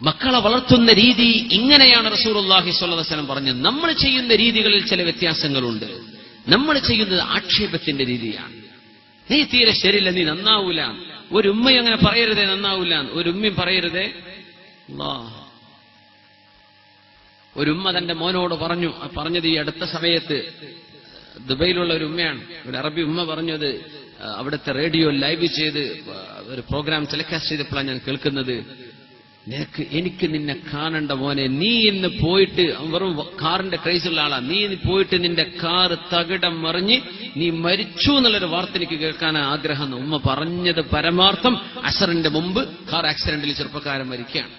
മക്കളെ വളർത്തുന്ന രീതി ഇങ്ങനെയാണ് റസൂലുള്ളാഹി സ്വല്ലല്ലാഹു അലൈഹി വസല്ലം പറഞ്ഞത്. നമ്മൾ ചെയ്യുന്ന രീതികളിൽ ചില വ്യത്യാസങ്ങളുണ്ട്. നമ്മൾ ചെയ്യുന്നത് ആക്ഷേപത്തിന്റെ രീതിയാണ്. നീ തീരെ ശരിയില്ല, നീ നന്നാവൂല. ഒരു ഉമ്മയും അങ്ങനെ പറയരുതേ നന്നാവൂല. ഒരു ഉമ്മയും പറയരുതേ. ഒരു ഉമ്മ തന്റെ മോനോട് പറഞ്ഞത് ഈ അടുത്ത സമയത്ത്, ദുബൈയിലുള്ള ഒരു ഉമ്മയാണ്, ഒരു അറബി ഉമ്മ പറഞ്ഞത്, അവിടുത്തെ റേഡിയോ ലൈവ് ചെയ്ത് ഒരു പ്രോഗ്രാം ടെലികാസ്റ്റ് ചെയ്തപ്പോഴാണ് ഞാൻ കേൾക്കുന്നത്. എനിക്ക് നിന്നെ കാണണ്ട മോനെ, നീ ഇന്ന് പോയിട്ട്, വെറും കാറിന്റെ ക്രൈസുള്ള ആളാ, നീ ഇന്ന് പോയിട്ട് നിന്റെ കാറ് തകിടം മറിഞ്ഞ് നീ മരിച്ചു എന്നുള്ളൊരു വാർത്ത എനിക്ക് കേൾക്കാൻ ആഗ്രഹം. ഉമ്മ പറഞ്ഞത് പരമാർത്ഥം. അസറിന്റെ മുമ്പ് കാർ ആക്സിഡന്റിൽ ചെറുപ്പക്കാരൻ മരിക്കുകയാണ്.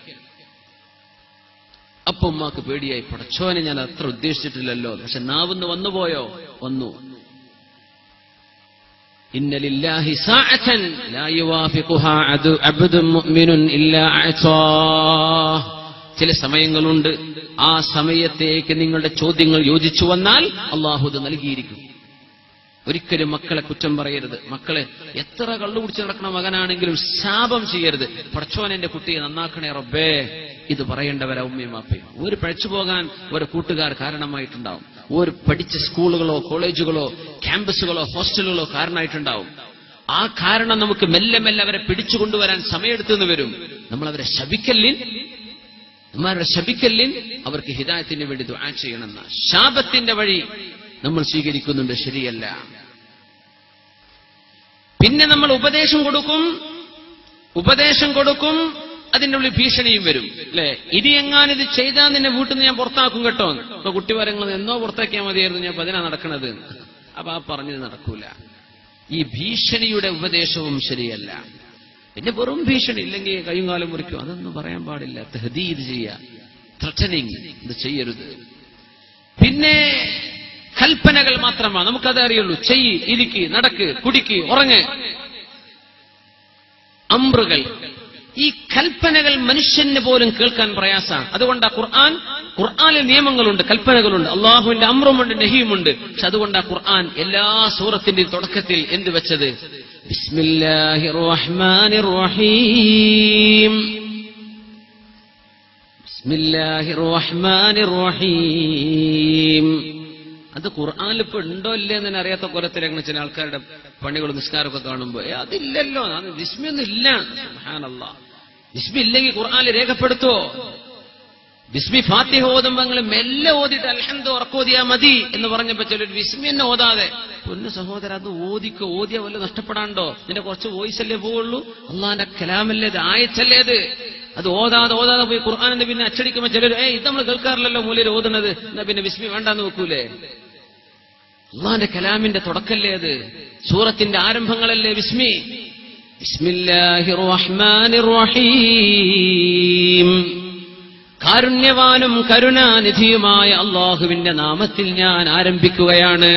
അപ്പൊ ഉമ്മാക്ക് പേടിയായി, പടച്ചോനെ ഞാൻ അത്ര ഉദ്ദേശിച്ചിട്ടില്ലല്ലോ. പക്ഷെ നാവിന്ന് വന്നുപോയോ? വന്നു. ഇന്ന ലില്ലാഹി സഅതൻ ലാ യുവാഫിഖുഹാ അബ്ദുൻ മുഅ്മിനുൻ ഇല്ലാ അഅതാഹ്. ചില സമയങ്ങളുണ്ട്, ആ സമയത്തേക്ക് നിങ്ങളുടെ ചോദ്യങ്ങൾ യോജിച്ചു വന്നാൽ അല്ലാഹു ഇത് നൽകിയിരിക്കും. ഒരിക്കലും മക്കളെ കുറ്റം പറയരുത്. മക്കളെ എത്ര കള്ളുകുടിച്ച് നടക്കുന്ന മകനാണെങ്കിലും ശാപം ചെയ്യരുത്. പടച്ചോൻ എന്റെ കുട്ടിയെ നന്നാക്കണേ റബ്ബേ, ഇത് പറയേണ്ടവരാ ഉമ്മയും വാപ്പയും. ഒരു പഴിച്ചു പോകാൻ ഒരു കൂട്ടുകാർ കാരണമായിട്ടുണ്ടാവും. ഒരു പഠിച്ച സ്കൂളുകളോ കോളേജുകളോ ക്യാമ്പസുകളോ ഹോസ്റ്റലുകളോ കാരണമായിട്ടുണ്ടാവും. ആ കാരണം നമുക്ക് മെല്ലെ മെല്ലെ അവരെ പിടിച്ചു കൊണ്ടുവരാൻ സമയമെടുത്തെന്ന് വരും. നമ്മളവരെ ശപിക്കല്ലിൻ, അവർക്ക് ഹിദായത്തിന് വേണ്ടി ദുആ ചെയ്യണമെന്ന ശാപത്തിന്റെ വഴി നമ്മൾ സ്വീകരിക്കുന്നുണ്ട്. ശരിയല്ല. പിന്നെ നമ്മൾ ഉപദേശം കൊടുക്കും, അതിന്റെ ഉള്ളിൽ ഭീഷണിയും വരും. അല്ലെ, ഇനി എങ്ങാനിത് ചെയ്താൽ നിന്നെ വീട്ടിൽ നിന്ന് ഞാൻ പുറത്താക്കും കേട്ടോ. ഇപ്പൊ കുട്ടി പറയുന്നത് എന്നോ പുറത്താക്കിയാൽ മതിയായിരുന്നു, ഞാൻ പതിനാ നടക്കണത്. അപ്പൊ ആ പറഞ്ഞത് നടക്കൂല. ഈ ഭീഷണിയുടെ ഉപദേശവും ശരിയല്ല. പിന്നെ വെറും ഭീഷണി, ഇല്ലെങ്കിൽ കയ്യും കാലം മുറിക്കും, അതൊന്നും പറയാൻ പാടില്ല. തഹ്ദീദ് ചെയ്യുക, ത്രട്ടനിങ്, ഇത് ചെയ്യരുത്. പിന്നെ കൽപ്പനകൾ മാത്രമാണ്, നമുക്കത് അറിയുള്ളൂ. ചെയ്യ്, ഇരിക്ക്, നടക്ക്, കുടിക്ക്, ഉറങ്ങ്. അമ്രുകൾ, ഈ കൽപ്പനകൾ മനുഷ്യന് പോലും കേൾക്കാൻ പ്രയാസമാണ്. അതുകൊണ്ട് ഖുർആനിൽ നിയമങ്ങളുണ്ട്, കൽപ്പനകളുണ്ട്, അള്ളാഹുവിന്റെ അമ്രുമുണ്ട്, നഹിയുമുണ്ട്. പക്ഷെ അതുകൊണ്ട് ഖുർആൻ എല്ലാ സൂറത്തിന്റെയും തുടക്കത്തിൽ എന്ത് വെച്ചത്? ബിസ്മില്ലാഹിർ റഹ്മാനിർ റഹീം, ബിസ്മില്ലാഹിർ റഹ്മാനിർ റഹീം. അത് ഖുർആനിൽ ഇപ്പൊ ഉണ്ടോ ഇല്ലേ എന്ന് അറിയാത്ത കൊലത്തിലങ്ങനെ ചില ആൾക്കാരുടെ പണികളും നിസ്കാരമൊക്കെ കാണുമ്പോ അതില്ലല്ലോ, അത് ബിസ്മിയൊന്നും ഇല്ല. സുബ്ഹാനല്ലാഹ്, ബിസ്മി ഇല്ലെങ്കിൽ ഖുർആനിൽ രേഖപ്പെടുത്തുവോ? ബിസ്മി ഫാത്തിഹ ഓതുമ്പോൾ മെല്ലെ ഓതിയിട്ട് അൽഹംദു ഉറക്കോതിയാ മതി എന്ന് പറഞ്ഞപ്പോ ചിലർ ബിസ്മി തന്നെ ഓതാതെ. പൊന്നു സഹോദര, അത് ഓതിയാ വല്ല നഷ്ടപ്പെടാണ്ടോ? നിന്റെ കുറച്ച് വോയിസ് അല്ലേ പോവുള്ളൂ, അള്ളാന്റെ കലാമല്ലേ, അത് ആയത്തല്ലേ അത് ഓതാതെ പോയി ഖുർആനിന്റെ പിന്നെ അച്ചടിക്കുമ്പോ ചിലർ ഇത് നമ്മൾ കേൾക്കാറില്ലല്ലോ മൂലയിൽ ഓതുന്നത്, എന്നാ പിന്നെ ബിസ്മി വേണ്ടാന്ന് വെക്കൂലേ? അള്ളാന്റെ കലാമിന്റെ തുടക്കല്ലേ അത്, സൂറത്തിന്റെ ആരംഭങ്ങളല്ലേ ബിസ്മി. ബിസ്മില്ലാഹിർ റഹ്മാനിർ റഹീം, കാരുണ്യവാനും കരുണാനിധിയുമായ അള്ളാഹുവിന്റെ നാമത്തിൽ ഞാൻ ആരംഭിക്കുകയാണ്.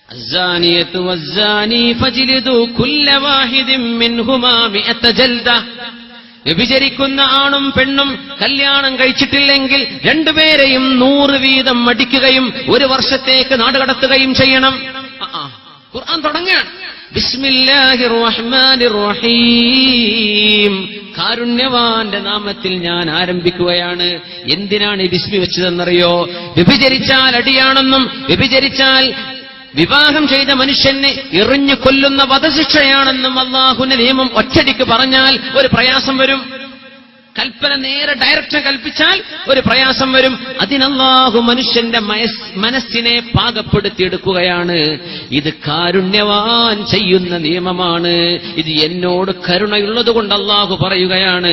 അസ്സാനിയതു വസ്സാനി ഫജ്ലിദു കുല്ല വാഹിദിൻ മിൻഹുമാ മിഅത ജൽദ. വ്യഭിചരിക്കുന്ന ആണും പെണ്ണും കല്യാണം കഴിച്ചിട്ടില്ലെങ്കിൽ രണ്ടുപേരെയും 100 വീതം അടിക്കുകയും 1 വർഷത്തേക്ക് നാടുകടത്തുകയും ചെയ്യണം. ഖുർആൻ തുടങ്ങുകയാണ് ബിസ്മില്ലാഹിർ റഹ്മാനിർ റഹീം, കാരുണ്യവാന്റെ നാമത്തിൽ ഞാൻ ആരംഭിക്കുകയാണ്. എന്തിനാണ് ഈ ബിസ്മി വെച്ചതെന്നറിയോ? വ്യഭിചരിച്ചാൽ അടിയാണെന്നും വ്യഭിചരിച്ചാൽ വിവാഹം ചെയ്ത മനുഷ്യനെ എറിഞ്ഞു കൊല്ലുന്ന വധശിക്ഷയാണെന്നും അള്ളാഹുവിന്റെ നിയമം ഒറ്റടിക്ക് പറഞ്ഞാൽ ഒരു പ്രയാസം വരും. കൽപ്പന നേരെ ഡയറക്റ്റ് കൽപ്പിച്ചാൽ ഒരു പ്രയാസം വരും. അതിനല്ലാഹു മനുഷ്യന്റെ മനസ്സിനെ പാകപ്പെടുത്തിയെടുക്കുകയാണ്. ഇത് കാരുണ്യവാൻ ചെയ്യുന്ന നിയമമാണ്. ഇത് എന്നോട് കരുണയുള്ളത് കൊണ്ട് അല്ലാഹു പറയുകയാണ്,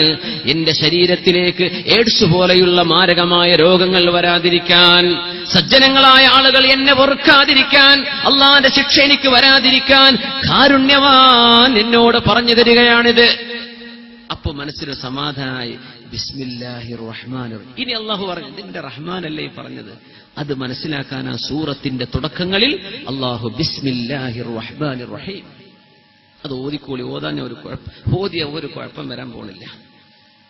എന്റെ ശരീരത്തിലേക്ക് എയ്ഡ്സ് പോലെയുള്ള മാരകമായ രോഗങ്ങൾ വരാതിരിക്കാൻ, സജ്ജനങ്ങളായ ആളുകൾ എന്നെ വെറുക്കാതിരിക്കാൻ, അള്ളാന്റെ ശിക്ഷ എനിക്ക് വരാതിരിക്കാൻ കാരുണ്യവാൻ എന്നോട് പറഞ്ഞു തരികയാണിത്. അപ്പൊ മനസ്സിന് സമാധാനമായി. ബിസ്മില്ലാഹിർ റഹ്മാനിർ റഹീം. ഇനി അള്ളാഹു പറഞ്ഞു, ഇതിന്റെ റഹ്മാനല്ലേ പറഞ്ഞത്? അത് മനസ്സിലാക്കാൻ ആ സൂറത്തിന്റെ തുടക്കങ്ങളിൽ അള്ളാഹു ബിസ്മില്ലാഹിർ റഹ്മാനിർ റഹീം അത് ഓതിക്കോളി. ഓതിയ ഒരു കുഴപ്പം വരാൻ പോണില്ല.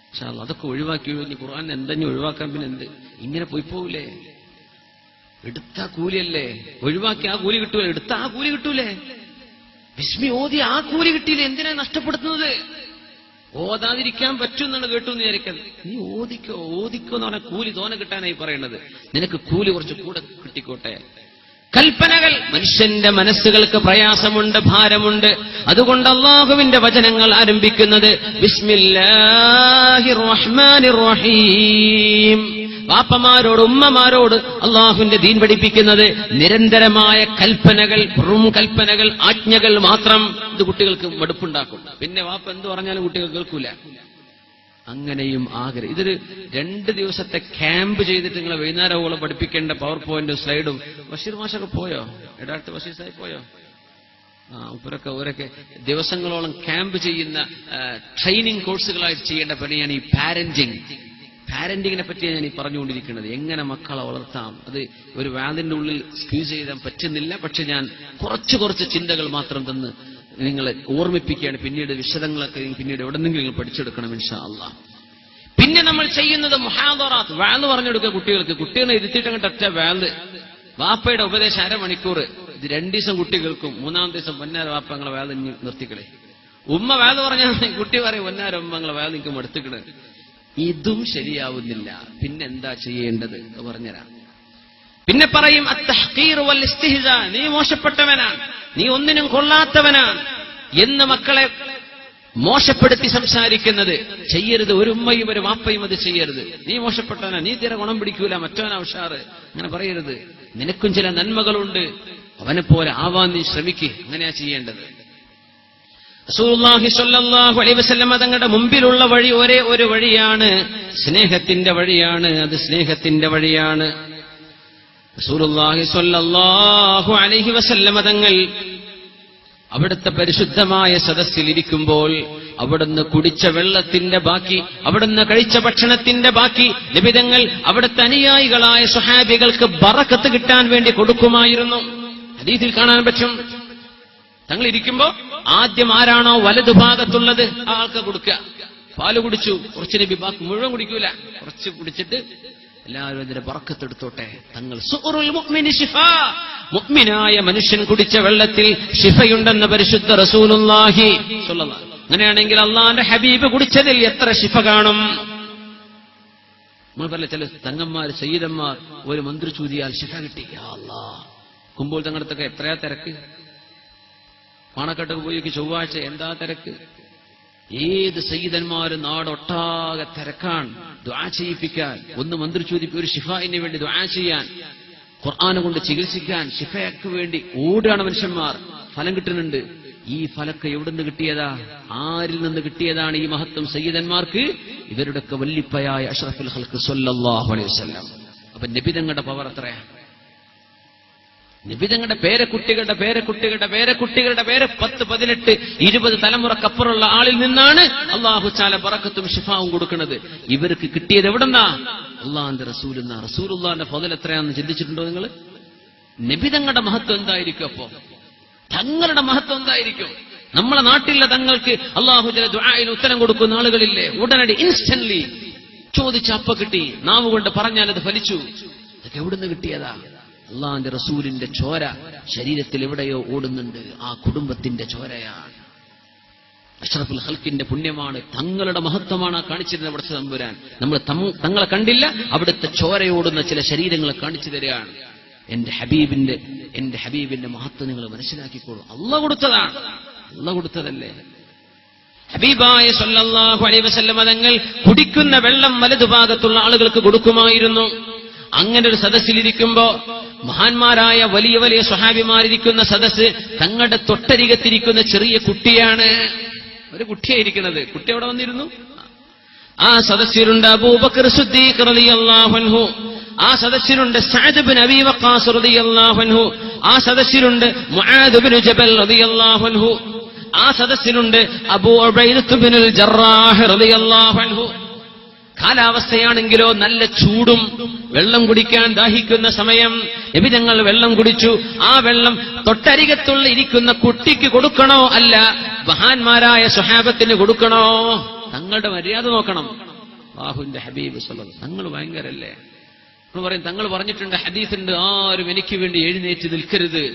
പക്ഷെ അതൊക്കെ ഒഴിവാക്കി ഖുർആൻ എന്തെങ്കിലും ഒഴിവാക്കാൻ പിന്നെ എന്ത്? ഇങ്ങനെ പോയിപ്പോവില്ലേ? എടുത്താ കൂലിയല്ലേ? ഒഴിവാക്കി ആ കൂലി കിട്ടൂലേ? എടുത്താ ആ കൂലി കിട്ടൂലേ? ബിസ്മി ഓതി ആ കൂലി കിട്ടിയില്ലേ? എന്തിനാ നഷ്ടപ്പെടുത്തുന്നത്? ഓതാതിരിക്കാൻ പറ്റുമെന്നാണ് കേട്ടു എന്ന് വിചാരിക്കുന്നത്. നീ ഓദിക്കോ എന്ന് പറഞ്ഞാൽ കൂലി തോനെ കിട്ടാനായി പറയുന്നത്. നിനക്ക് കൂലി കുറച്ച് കൂടെ കിട്ടിക്കോട്ടെ. കൽപ്പനകൾ. മനുഷ്യന്റെ മനസ്സുകൾക്ക് പ്രയാസമുണ്ട്, ഭാരമുണ്ട്. അതുകൊണ്ട് അല്ലാഹുവിന്റെ വചനങ്ങൾ ആരംഭിക്കുന്നത് ബിസ്മില്ലാഹിർ റഹ്മാനിർ റഹീം. വാപ്പമാരോട്, ഉമ്മമാരോട് അള്ളാഹുവിന്റെ ദീൻ പഠിപ്പിക്കുന്നത് നിരന്തരമായ കൽപ്പനകൾ, കൽപ്പനകൾ, ആജ്ഞകൾ മാത്രം. ഇത് കുട്ടികൾക്ക് മടുപ്പുണ്ടാക്കും. പിന്നെ വാപ്പ എന്ത് പറഞ്ഞാലും കുട്ടികൾ കേൾക്കൂല. അങ്ങനെയും ആഗ്രഹം. ഇതൊരു 2 ദിവസത്തെ ക്യാമ്പ് ചെയ്തിട്ട് നിങ്ങളെ വൈകുന്നേരമോളം പഠിപ്പിക്കേണ്ട പവർ പോയിന്റും സ്ലൈഡും. ബഷീർ മാഷൊക്കെ പോയോ? ഇടത്ത് ബഷീർ സാഹിബ് പോയോ? ഇവരൊക്കെ ദിവസങ്ങളോളം ക്യാമ്പ് ചെയ്യുന്ന ട്രെയിനിങ് കോഴ്സുകളായിട്ട് ചെയ്യേണ്ട പണിയാണ് ഈ പാരന്റിങ്ങിനെ പറ്റിയാണ് ഞാൻ ഈ പറഞ്ഞുകൊണ്ടിരിക്കുന്നത്. എങ്ങനെ മക്കളെ വളർത്താം. അത് ഒരു വാതിന്റെ ഉള്ളിൽ സ്ക്വീസ് ചെയ്താൻ പറ്റുന്നില്ല. പക്ഷെ ഞാൻ കുറച്ച് ചിന്തകൾ മാത്രം തന്ന് നിങ്ങളെ ഓർമ്മിപ്പിക്കുകയാണ്. പിന്നീട് വിശദങ്ങളൊക്കെ പിന്നീട് എവിടെന്നെങ്കിലും നിങ്ങൾ പഠിച്ചെടുക്കണം ഇൻഷാ അല്ലാഹ്. പിന്നെ നമ്മൾ ചെയ്യുന്നത് മുഹാദറാത്ത്, വാല് പറഞ്ഞെടുക്കുക കുട്ടികൾക്ക്. കുട്ടികളെ ഇരുത്തിയിട്ട് അങ്ങോട്ട് ഒറ്റ വാല്. വാപ്പയുടെ ഉപദേശം 1/2 മണിക്കൂർ. ഇത് 2 ദിവസം കുട്ടികൾക്കും, 3-ാമത്തെ ദിവസം പൊന്നാര വാപ്പ നിങ്ങളെ വാല് നിർത്തിക്കളെ. ഉമ്മ വാല് പറഞ്ഞാൽ കുട്ടി പറയും പൊന്നാര ഉമ്മ നിങ്ങളെ വാല് നിൽക്കും എടുത്തുക്കള്. ഇതും ശരിയാവുന്നില്ല. പിന്നെന്താ ചെയ്യേണ്ടത് പറഞ്ഞുതരാം. പിന്നെ പറയും അത്തഹ്ഖീർ വൽ ഇസ്തിഹ്സാ, നീ മോശപ്പെട്ടവനാണ്, നീ ഒന്നിനും കൊള്ളാത്തവനാണ് എന്ന് മക്കളെ മോശപ്പെടുത്തി സംസാരിക്കുന്നത് ചെയ്യരുത്. ഒരു ഉമ്മയും ഒരു വാപ്പയും അത് ചെയ്യരുത്. നീ മോശപ്പെട്ടവനാ, നീ തീരെ ഗുണം പിടിക്കൂല, മറ്റവനാ ഉഷാറ്, അങ്ങനെ പറയരുത്. നിനക്കും ചില നന്മകളുണ്ട്, അവനെ പോലെ ആവാൻ നീ ശ്രമിക്കുക. അങ്ങനെയാ ചെയ്യേണ്ടത്. റസൂലുള്ളാഹി സ്വല്ലല്ലാഹു അലൈഹി വസല്ലം തങ്ങളുടെ മുമ്പിലുള്ള വഴി ഒരേ ഒരു വഴിയാണ്, സ്നേഹത്തിന്റെ വഴിയാണ്. അത് സ്നേഹത്തിന്റെ വഴിയാണ്. റസൂലുള്ളാഹി സ്വല്ലല്ലാഹു അലൈഹി വസല്ലം തങ്ങൾ അവിടുത്തെ പരിശുദ്ധമായ സദസ്സിൽ ഇരിക്കുമ്പോൾ അവിടുന്ന് കുടിച്ച വെള്ളത്തിന്റെ ബാക്കി, അവിടുന്ന് കഴിച്ച ഭക്ഷണത്തിന്റെ ബാക്കി നബി തങ്ങൾ അവിടുത്തെ അനുയായികളായ സ്വഹാബികൾക്ക് ബറക്കത്ത് കിട്ടാൻ വേണ്ടി കൊടുക്കുമായിരുന്നു. ഹദീസിൽ കാണാൻ പറ്റും. തങ്ങൾ ഇരിക്കുമ്പോ ആദ്യം ആരാണോ വലതുഭാഗത്തുള്ളത് ആ ആൾക്ക് കൊടുക്കുക. പാല് കുടിച്ചു, കുറച്ച് നബി ബാക്കി മുഴുവൻ കുടിക്കൂല, കുറച്ച് കുടിച്ചിട്ട് എല്ലാവരും അതിന്റെ ബറക്കത്തെടുത്തോട്ടെ. തങ്ങൾ സുഉറുൽ മുഅ്മിനി ശിഫാ, മുഅ്മിനായ മനുഷ്യൻ കുടിച്ച വെള്ളത്തിൽ ശിഫയുണ്ടെന്ന് പരിശുദ്ധ റസൂലുള്ളാഹി സ്വല്ലല്ലാഹു. അങ്ങനെയാണെങ്കിൽ അള്ളാന്റെ ഹബീബ് കുടിച്ചതിൽ എത്ര ശിഫ കാണും? നമ്മൾ പറയില്ല, ചില തങ്ങന്മാർ സയ്യിദന്മാർ ഒരു മന്ത്രി ചൂതിയാൽ ശിഫ കിട്ടി. യാ അല്ലാഹ്, കുമ്പോൾ തങ്ങളത്തൊക്കെ എത്രയാ തിരക്ക്. പാണക്കാട്ടൊക്കെ പോയി ചൊവ്വാഴ്ച എന്താ തിരക്ക്. ഏത് സയ്യിദന്മാരും നാടൊട്ടാകെ തിരക്കാണ് ദുആ ചെയ്യിപ്പിക്കാൻ. ഒന്ന് മന്ത്രി ചോദിപ്പി ഒരു ശിഫായിന് വേണ്ടി ദുആ ചെയ്യാൻ, ഖുർആൻ കൊണ്ട് ചികിത്സിക്കാൻ, ശിഫയ്ക്ക് വേണ്ടി ഓടുകയാണ് മനുഷ്യന്മാർ. ഫലം കിട്ടുന്നുണ്ട്. ഈ ഫലക്ക് എവിടുന്ന് കിട്ടിയതാ? ആരിൽ നിന്ന് കിട്ടിയതാണ് ഈ മഹത്വം സയ്യിദന്മാർക്ക്? ഇവരുടെയൊക്കെ വല്ലിപ്പയായ അഷ്റഫുൽ ഖൽഖ് സ്വല്ലല്ലാഹു അലൈഹി വസല്ലം. അപ്പൊ നബി തങ്ങളുടെ പവർ എത്രയാ? നബി തങ്ങളുടെ പേരക്കുട്ടികളുടെ 10, 18, 20 തലമുറക്കപ്പുറമുള്ള ആളിൽ നിന്നാണ് അല്ലാഹു തആല ബറക്കത്തും ശിഫാവും കൊടുക്കുന്നത്. ഇവർക്ക് കിട്ടിയത് എവിടെന്നാ? അള്ളാഹുവിന്റെ റസൂലെന്നാ. റസൂലുള്ളാഹിന്റെ ഫضൽ എത്രയാണെന്ന് ചിന്തിച്ചിട്ടുണ്ടോ നിങ്ങൾ? നബി തങ്ങളുടെ മഹത്വം എന്തായിരിക്കും? അപ്പോ തങ്ങളുടെ മഹത്വം എന്തായിരിക്കും? നമ്മളെ നാട്ടിലെ തങ്ങൾക്ക് അല്ലാഹു തആല ദുആയിൽ ഉത്തരം കൊടുക്കുന്ന ആളുകളില്ലേ? ഉടനടി ഇൻസ്റ്റന്റ്ലി ചോദിച്ച അപ്പ കിട്ടി, നാവ് കൊണ്ട് പറഞ്ഞാൽ അത് ഫലിച്ചു. അതൊക്കെ എവിടുന്ന് കിട്ടിയതാ? അള്ളാന്റെ റസൂലിന്റെ ചോര ശരീരത്തിൽ എവിടെയോ ഓടുന്നുണ്ട്. ആ കുടുംബത്തിന്റെ ചോരയാണ്. അഷ്റഫുൽ ഖൽഖിന്റെ പുണ്യമാണ്, തങ്ങളുടെ മഹത്വമാണ് കാണിച്ചിരുന്നത് അവിടുത്തെ തമ്പുരാൻ. നമ്മൾ തങ്ങളെ കണ്ടില്ല, അവിടുത്തെ ചോരയോടുന്ന ചില ശരീരങ്ങളെ കാണിച്ചു തരികയാണ്. എന്റെ ഹബീബിന്റെ മഹത്വം നിങ്ങൾ മനസ്സിലാക്കിക്കോളൂ. അള്ളാഹ് കൊടുത്തതാണ്, അള്ളാഹ് കൊടുത്തതല്ലേ. ഹബീബായ സ്വല്ലല്ലാഹു അലൈഹി വസല്ലം തങ്ങൾ കുടിക്കുന്ന വെള്ളം വലതുഭാഗത്തുള്ള ആളുകൾക്ക് കൊടുക്കുമായിരുന്നു. അങ്ങനെ ഒരു സദസ്സിലിരിക്കുമ്പോ മഹാന്മാരായ വലിയ വലിയ സ്വഹാബിമാരിരിക്കുന്ന സദസ്സ്, തങ്ങളുടെ തൊട്ടരികത്തിരിക്കുന്ന ചെറിയ കുട്ടിയാണ്. ഒരു കുട്ടിയായിരിക്കുന്നത്. കുട്ടി അവിടെ വന്നിരുന്നു. ആ സദസ്സിലുണ്ട് അബൂബക്കർ സിദ്ദീഖ് റളിയല്ലാഹു അൻഹു. ആ സദസ്സിലുണ്ട് സഅദ് ഇബ്നു അബീ വഖാസ് റളിയല്ലാഹു അൻഹു. ആ സദസ്സിലുണ്ട് മുആദ് ഇബ്നു ജബൽ റളിയല്ലാഹു അൻഹു. ആ സദസ്സിലുണ്ട് അബൂ ഉബൈദത്ത് ഇബ്നുൽ ജറാഹ് റളിയല്ലാഹു അൻഹു. കാലാവസ്ഥയാണെങ്കിലോ നല്ല ചൂടും, വെള്ളം കുടിക്കാൻ ദാഹിക്കുന്ന സമയം. നബി തങ്ങൾ വെള്ളം കുടിച്ചു. ആ വെള്ളം തൊട്ടരികത്തുള്ള ഇരിക്കുന്ന കുട്ടിക്ക് കൊടുക്കണോ അല്ല മഹാന്മാരായ സ്വഹാബത്തിന് കൊടുക്കണോ? തങ്ങളുടെ മര്യാദ നോക്കണം. അല്ലാഹുവിന്റെ ഹബീബ് സ്വല്ലല്ലാഹു. തങ്ങൾ ഭയങ്കരല്ലേ. നമ്മൾ പറയും, തങ്ങൾ പറഞ്ഞിട്ടുണ്ട്, ഹദീസുണ്ട്, ആരും എനിക്ക് വേണ്ടി എഴുന്നേറ്റ് നിൽക്കരുത്.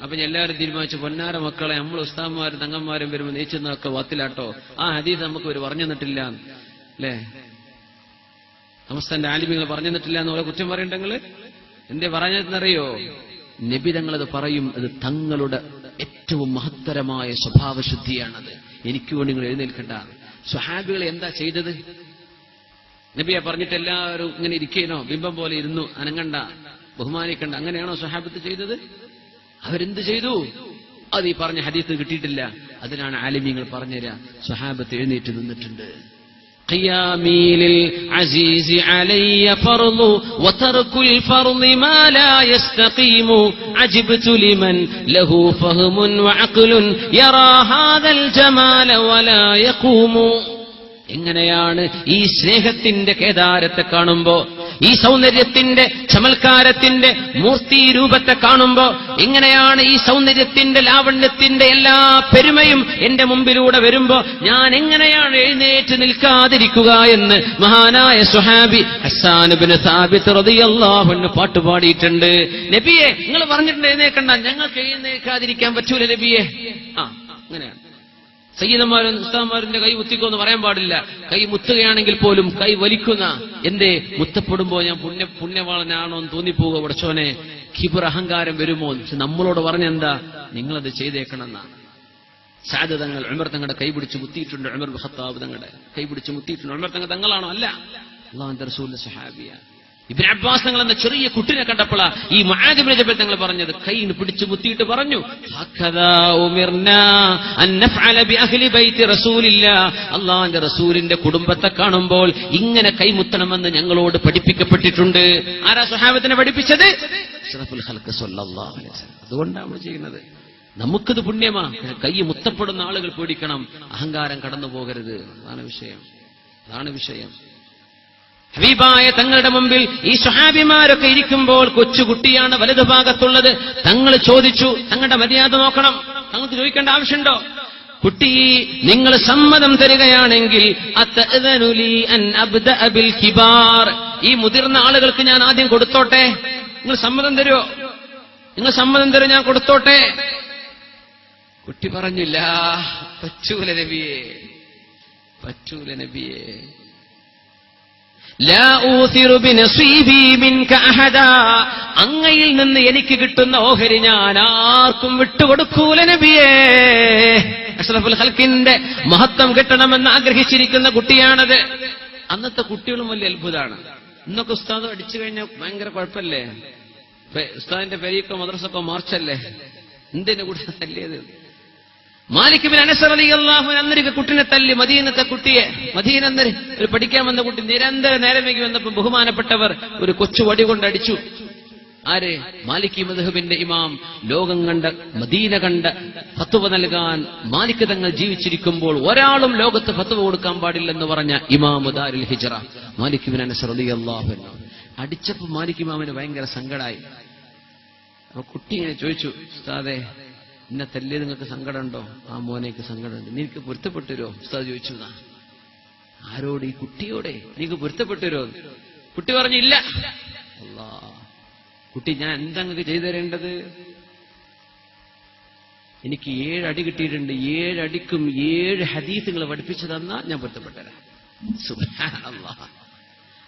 അപ്പൊ എല്ലാവരും തീരുമാനിച്ചു, പൊന്നാര മക്കളെ, നമ്മൾ ഉസ്താദ്മാരും തങ്ങന്മാരും വരുമ്പോൾ നെയ്ച്ചെന്നൊക്കെ വാത്തിലാട്ടോ, ആ ഹദീസ് നമുക്ക് ഒരു പറഞ്ഞു തന്നിട്ടില്ല അല്ലേ, സമസ്തന്റെ ആലിമികൾ പറഞ്ഞു തന്നിട്ടില്ല എന്ന് പോലെ കുറ്റം പറയണ്ടെങ്കിൽ എന്തേ പറഞ്ഞതെന്നറിയോ? നബി തങ്ങളത് പറയും, അത് തങ്ങളുടെ ഏറ്റവും മഹത്തരമായ സ്വഭാവശുദ്ധിയാണത്. എനിക്ക് വേണ്ടി നിങ്ങൾ എഴുന്നേൽക്കണ്ട. സ്വഹാബികൾ എന്താ ചെയ്തത്? നബിയെ പറഞ്ഞിട്ട് എല്ലാവരും ഇങ്ങനെ ഇരിക്കണോ, ബിംബം പോലെ ഇരുന്നു, അനങ്ങണ്ട, ബഹുമാനിക്കണ്ട, അങ്ങനെയാണോ സ്വഹാബത്ത് ചെയ്തത്? അവരെന്ത് ചെയ്തു? അത് ഈ പറഞ്ഞ ഹദീസ് കിട്ടിയിട്ടില്ല. അതിനാണ് ആലിമീങ്ങൾ പറഞ്ഞുതരാ, സ്വഹാബത്ത് എഴുന്നേറ്റ് നിന്നിട്ടുണ്ട്. قيامي للعزيز علي فرض وترك الفرض ما لا يستقيم عجبت لمن له فهم وعقل يرى هذا الجمال ولا يقوم. എങ്ങനെയാണ് ഈ സ്നേഹത്തിന്റെ കേദാരത്തെ കാണുമ്പോ, ഈ സൗന്ദര്യത്തിന്റെ ചമൽക്കാരത്തിന്റെ മൂർത്തി രൂപത്തെ കാണുമ്പോ, എങ്ങനെയാണ് ഈ സൗന്ദര്യത്തിന്റെ ലാവണ്യത്തിന്റെ എല്ലാ പെരുമയും എന്റെ മുമ്പിലൂടെ വരുമ്പോ ഞാൻ എങ്ങനെയാണ് എഴുന്നേറ്റ് നിൽക്കാതിരിക്കുക എന്ന് മഹാനായ സ്വഹാബി ഹസ്സാൻ ഇബ്നു സാബിത്ത് റളിയല്ലാഹു അൻഹു പാട്ടുപാടിയിട്ടുണ്ട്. നബിയെ നിങ്ങൾ പറഞ്ഞിട്ടുണ്ട് എഴുന്നേൽക്കണ്ട, ഞങ്ങൾക്ക് എഴുന്നേൽക്കാതിരിക്കാൻ പറ്റൂല നബിയെ. അങ്ങനെയാണ് സയ്യിദന്മാരും ഉസ്താദ്മാരുടെ കൈ മുത്തിക്കോന്ന് പറയാൻ പാടില്ല. കൈ മുത്തുകയാണെങ്കിൽ പോലും കൈ വലിക്കുന്ന, എന്തേ മുത്തപ്പെടുമ്പോ ഞാൻ പുണ്യവാളനാണോ എന്ന് തോന്നിപ്പോകുക. പടച്ചോനെ, കിബർ അഹങ്കാരം വരുമോ? നമ്മളോട് പറഞ്ഞെന്താ, നിങ്ങളത് ചെയ്തേക്കണം എന്നാണ്. സഅദ് തങ്ങൾ ഉമർ തങ്ങളുടെ കൈ പിടിച്ച് മുത്തിയിട്ടുണ്ട്. ഉമർ ഇബ്നു ഖത്താബ് തങ്ങളുടെ കൈ പിടിച്ച് മുത്തിയിട്ടുണ്ട്. ഉമർ തങ്ങളാണോ? അല്ല, അല്ലാഹുവിന്റെ റസൂലിന്റെ സ്വഹാബിയ. ഇബ്നു അബ്ബാസ് തങ്ങൾ എന്ന ചെറിയ കുട്ടിനെ കണ്ടപ്പോഴാ ഈ മുആദ് ഇബ്നു ജബൽ തങ്ങൾ പറഞ്ഞത്, കൈയിന് പിടിച്ചു മുത്തിയിട്ട് പറഞ്ഞു, അല്ലാഹുവിന്റെ റസൂലിന്റെ കുടുംബത്തെ കാണുമ്പോൾ ഇങ്ങനെ കൈമുത്തണമെന്ന് ഞങ്ങളോട് പഠിപ്പിക്കപ്പെട്ടിട്ടുണ്ട്. ആരാ സ്വഹാബത്തിനെ പഠിപ്പിച്ചത്? അഷ്റഫുൽ ഖൽഖ് സ്വല്ലല്ലാഹു അലൈഹി വസല്ലം. അതുകൊണ്ടാണ് നമ്മൾ ചെയ്യുന്നത്. നമുക്കത് പുണ്യമാ. കൈ മുത്തപ്പെടുന്ന ആളുകൾ പേടിക്കണം, അഹങ്കാരം കടന്നു പോകരുത്. അതാണ് വിഷയം. ഹബീബായ തങ്ങളുടെ മുമ്പിൽ ഈ സ്വഹാബിമാരൊക്കെ ഇരിക്കുമ്പോൾ കൊച്ചുകുട്ടിയാണ് വലതു ഭാഗത്തുള്ളത്. തങ്ങൾ ചോദിച്ചു, തങ്ങളുടെ മര്യാദ നോക്കണം, തങ്ങൾക്ക് ചോദിക്കേണ്ട ആവശ്യമുണ്ടോ? കുട്ടി, നിങ്ങൾ സമ്മതം തരികയാണെങ്കിൽ ഈ മുതിർന്ന ആളുകൾക്ക് ഞാൻ ആദ്യം കൊടുത്തോട്ടെ, നിങ്ങൾ സമ്മതം തരുമോ? നിങ്ങൾ സമ്മതം തരും, ഞാൻ കൊടുത്തോട്ടെ. കുട്ടി പറഞ്ഞില്ല, പറ്റൂല നബിയേ, പറ്റൂല നബിയേ. അങ്ങയിൽ നിന്ന് എനിക്ക് കിട്ടുന്ന ഓഹരി ഞാൻ ആർക്കും വിട്ടുകൊടുക്കൂല നബിയേ. അഷ്റഫുൽ ഖൽഖിന്റെ മഹത്വം കിട്ടണമെന്ന് ആഗ്രഹിച്ചിരിക്കുന്ന കുട്ടിയാണത്. അന്നത്തെ കുട്ടികളും വലിയ അത്ഭുതമാണ്. ഇന്നൊക്കെ ഉസ്താദ് അടിച്ചു കഴിഞ്ഞാൽ ഭയങ്കര കുഴപ്പമില്ലേ? ഉസ്താദിന്റെ പെരീക്കോ മദ്രസക്കോ മാർച്ചല്ലേ? എന്തിന്റെ കൂടെ തല്ലിയത്? മാലിക് ഇബ്നു അനസ് റളിയല്ലാഹു അൻഹു അന്നൊരു കുട്ടിനെ തല്ലി, മദീനത്തെ കുട്ടിയെ. മദീന ഒരു പഠിക്കാൻ വന്ന കുട്ടി നിരന്തരം നേരം വൈകി വന്നപ്പോൾ ബഹുമാനപ്പെട്ടവർ ഒരു കൊച്ചു വടി കൊണ്ട് അടിച്ചു. ആര്? മാലിക്കി മദ്ഹബിന്റെ ഇമാം. ലോകം കണ്ട, മദീന കണ്ട ഫത്വ നൽകാൻ മാലിക് തങ്ങൾ ജീവിച്ചിരിക്കുമ്പോൾ ഒരാളും ലോകത്ത് ഫത്വ കൊടുക്കാൻ പാടില്ലെന്ന് പറഞ്ഞ ഇമാം ദാരുൽ ഹിജ്റ മാലിക് ഇബ്നു അനസ് റളിയല്ലാഹു അൻഹു. അടിച്ചപ്പോൾ മാലിക് ഇമാമിന് ഭയങ്കര സങ്കടമായി. അപ്പൊ കുട്ടി ഇങ്ങനെ ചോദിച്ചു, ഉസ്താദേ, ഇന്ന തല്ലിയത് നിങ്ങൾക്ക് സങ്കടമുണ്ടോ? ആ മോനേക്ക് സങ്കടമുണ്ട്. നിനക്ക് പൊരുത്തപ്പെട്ടുരോ? ഉസ്താദ് ചോദിച്ചു. ആരോട്? ഈ കുട്ടിയോടെ. നിനക്ക് പൊരുത്തപ്പെട്ടുരോ? കുട്ടി പറഞ്ഞു, ഇല്ല. അല്ലാ, കുട്ടി, ഞാൻ എന്താ നിങ്ങൾക്ക് ചെയ്തു തരേണ്ടത്? എനിക്ക് 7 അടി കിട്ടിയിട്ടുണ്ട്. 7 അടിക്കും 7 ഹദീസുകൾ പഠിപ്പിച്ചു തന്നാ ഞാൻ പൊരുത്തപ്പെട്ടരാം. സുബ്ഹാനല്ലാഹ്.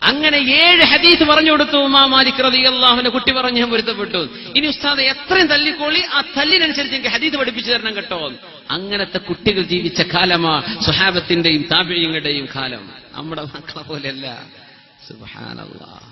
അങ്ങനെ 7 ഹദീസ് പറഞ്ഞു കൊടുത്തു ഇമാം മാലിക് റളിയല്ലാഹു അൻഹു. കുട്ടി പറഞ്ഞു, ഞാൻ പൊരുത്തപ്പെട്ടു. ഇനി ഉസ്താദ് എത്രയും തല്ലിക്കോളി, ആ തല്ലിനനുസരിച്ച് എനിക്ക് ഹദീസ് പഠിപ്പിച്ചു തരണം കേട്ടോ. അങ്ങനത്തെ കുട്ടികൾ ജീവിച്ച കാലമാ സ്വഹാബത്തിന്റെയും താബിഈങ്ങളുടെയും കാലം. നമ്മുടെ മക്കളെ പോലെയല്ല. സുബ്ഹാനല്ലാഹ്.